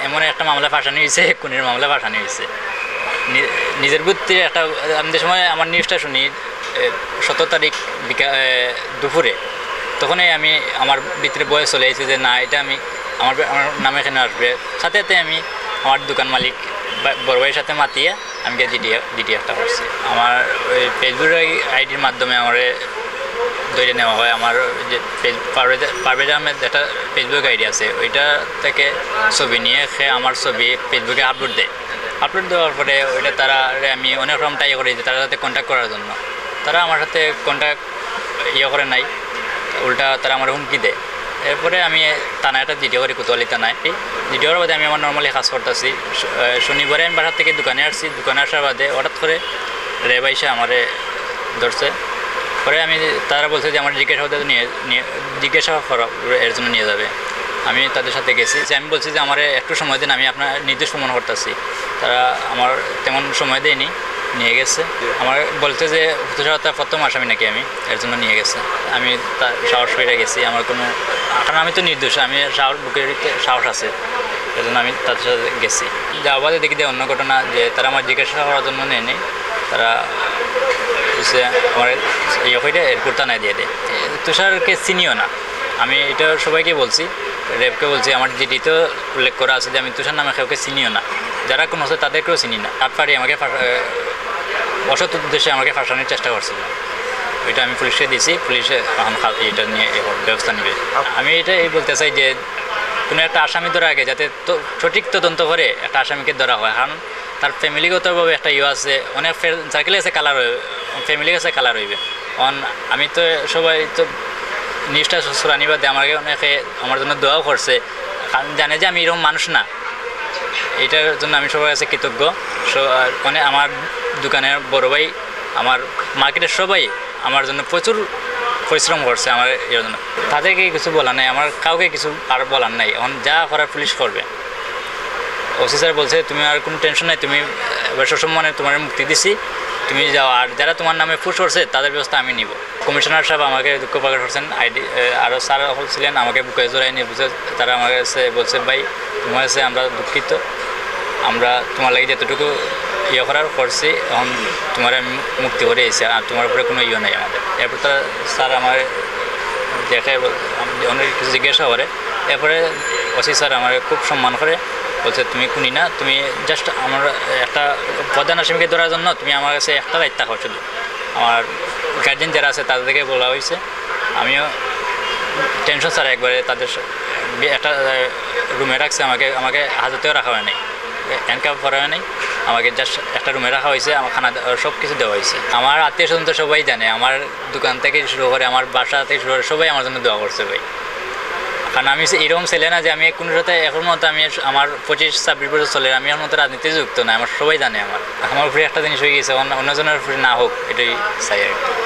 এমন একটা মামলা ফাঁসানো হয়েছে, খুনের মামলা ফাঁসানো হয়েছে নিজের বুদ্ধি একটা। আমি যে সময় আমার নিউজটা শুনি 17 তারিখ দুপুরে, তখনই আমি আমার ভিতরে বয়স চলে এসেছে যে না, এটা আমি আমার নামে এখানে আসবে। সাথে সাথে আমি আমার দোকান মালিক বড় ভাইয়ের সাথে মাতিয়ে আমি জিডি একটা করছি। আমার ওই ফেসবুক আইডির মাধ্যমে আমার ধরে নেওয়া হয়। আমার যে পারভেজ আহমেদ একটা ফেসবুক আইডি আছে, ওইটা থেকে ছবি নিয়ে আমার ছবি ফেসবুকে আপলোড দেওয়ার পরে ওইটা তারা আমি অনেক রকম ট্রাই করি যে তার সাথে কন্ট্যাক্ট করার জন্য। তারা আমার সাথে কন্ট্যাক্ট করে নাই, উল্টা তারা আমার হুমকি দেয়। এরপরে আমি থানায় একটা জিডিও করি, কোতোয়ালি থানায়। জিডিওর বাদে আমি আমার নর্মালি কাজ করতেছি। শনিবারে আমি বাসার থেকে দোকানে আসছি, দোকানে আসার বাদে হঠাৎ করে রেব এসে আমারে ধরছে। পরে তারা বলছে যে আমার জিজ্ঞাসা করা এর জন্য নিয়ে যাবে। আমি তাদের সাথে গেছি, যে আমি বলছি যে আমার একটু সময় দিন, আমি আপনার নির্দেশ প্রমাণ করতেছি। তারা আমার তেমন সময় দেয়নি, নিয়ে গেছে। আমার বলতে যে তুষারতার প্রথম আসামি নাকি আমি, এর জন্য নিয়ে গেছে। আমি তার সাহস হয়ে গেছি, আমার কোনো, কারণ আমি তো নির্দোষ, আমি বুকের সাহস আছে, এর জন্য আমি তাদের সাথে গেছি। যাওয়ার বাদে দেখি যে অন্য ঘটনা, যে তারা আমার জিজ্ঞাসা করার জন্য নেই, তারা আমার হইটা এয়ারপোর্ট থানায় দিয়ে দেয়। তুষারকে চিনিও না, আমি এটা সবাইকে বলছি, রেবকে বলছি, আমার জিডিতে উল্লেখ করা আছে যে আমি তুষার নামে কাউকে চিনিও না, যারা কোনো হচ্ছে তাদেরকেও চিনি না। পারি আমাকে অসৎ উদ্দেশ্যে আমাকে ফাঁসানোর চেষ্টা করছিল। ওইটা আমি পুলিশকে দিয়েছি, পুলিশে এখন এটা নিয়ে ব্যবস্থা নেবে। আমি এটাই বলতে চাই যে কোনো একটা আসামি ধরা আগে যাতে সঠিক তদন্ত করে একটা আসামিকে ধরা হয়, কারণ তার ফ্যামিলিগতভাবে একটা আছে, অনেক সার্কেলে আছে কালার হইবে, ফ্যামিলি কাছে কালার হইবে। কারণ আমি তো সবাই তো নিউজটা শ্বশুরানি বাদে আমাকে অনেকে আমার জন্য দোয়াও করছে, কারণ জানে যে আমি এরকম মানুষ না। এটার জন্য আমি সবার কাছে কৃতজ্ঞ। মানে আমার দোকানের বড় ভাই, আমার মার্কেটের সবাই আমার জন্য প্রচুর পরিশ্রম করছে আমার এর জন্য। তাদেরকে কিছু বলার নাই, আমার কাউকে কিছু আর বলার নাই। এখন যা করার পুলিশ করবে। ওসি স্যার বলছে তুমি আর কোনো টেনশন নাই, তুমি এবার সসম্মানে তোমার মুক্তি দিছি, তুমি যাও। আর যারা তোমার নামে পুশ করছে তাদের ব্যবস্থা আমি নিব। কমিশনার সাহেব আমাকে দুঃখ প্রকাশ করছেন, আরও স্যার ছিলেন, আমাকে বুকে জোড়াই নিয়ে বুঝে তারা আমার কাছে বলছে ভাই তোমার কাছে আমরা দুঃখিত, আমরা তোমার লাগে যতটুকু করার করছি, এখন তোমার আমি মুক্তি করে এসেছি, আর তোমার উপরে কোনো নাই আমাদের। এরপর তারা স্যার আমার দেখে অনেক কিছু জিজ্ঞাসা করে। এরপরে ওসি স্যার আমার খুব সম্মান করে, বলছে তুমি খুনি না, তুমি জাস্ট আমার একটা প্রধান আসামিকে ধরার জন্য তুমি আমার কাছে একটা দায়িত্ব করো। শুধু আমার গার্জেন যারা আছে তাদেরকে বলা হয়েছে, আমিও টেনশন ছাড়া একবারে তাদের একটা রুমে রাখছে, আমাকে হাজতেও রাখা হয় নাই, হ্যান্ডকাপ করা হয় নাই, আমাকে জাস্ট একটা রুমে রাখা হয়েছে, আমার খানা সব কিছু দেওয়া হয়েছে। আমার আত্মীয় স্বজন তো সবাই জানে, আমার দোকান থেকে শুরু করে আমার বাসা থেকে শুরু করে সবাই আমার জন্য দোয়া করছে ভাই। কারণ আমি এরকম ছেলে না যে আমি কোনো সাথে এখন মতো আমি আমার 25-26 বছর চলে, আমি এখন মতো রাজনীতিতে যুক্ত না, আমার সবাই জানে। আমার উপরে একটা জিনিস হয়ে গেছে, অন্যজনের উপরে না হোক, এটাই চাই আর কি।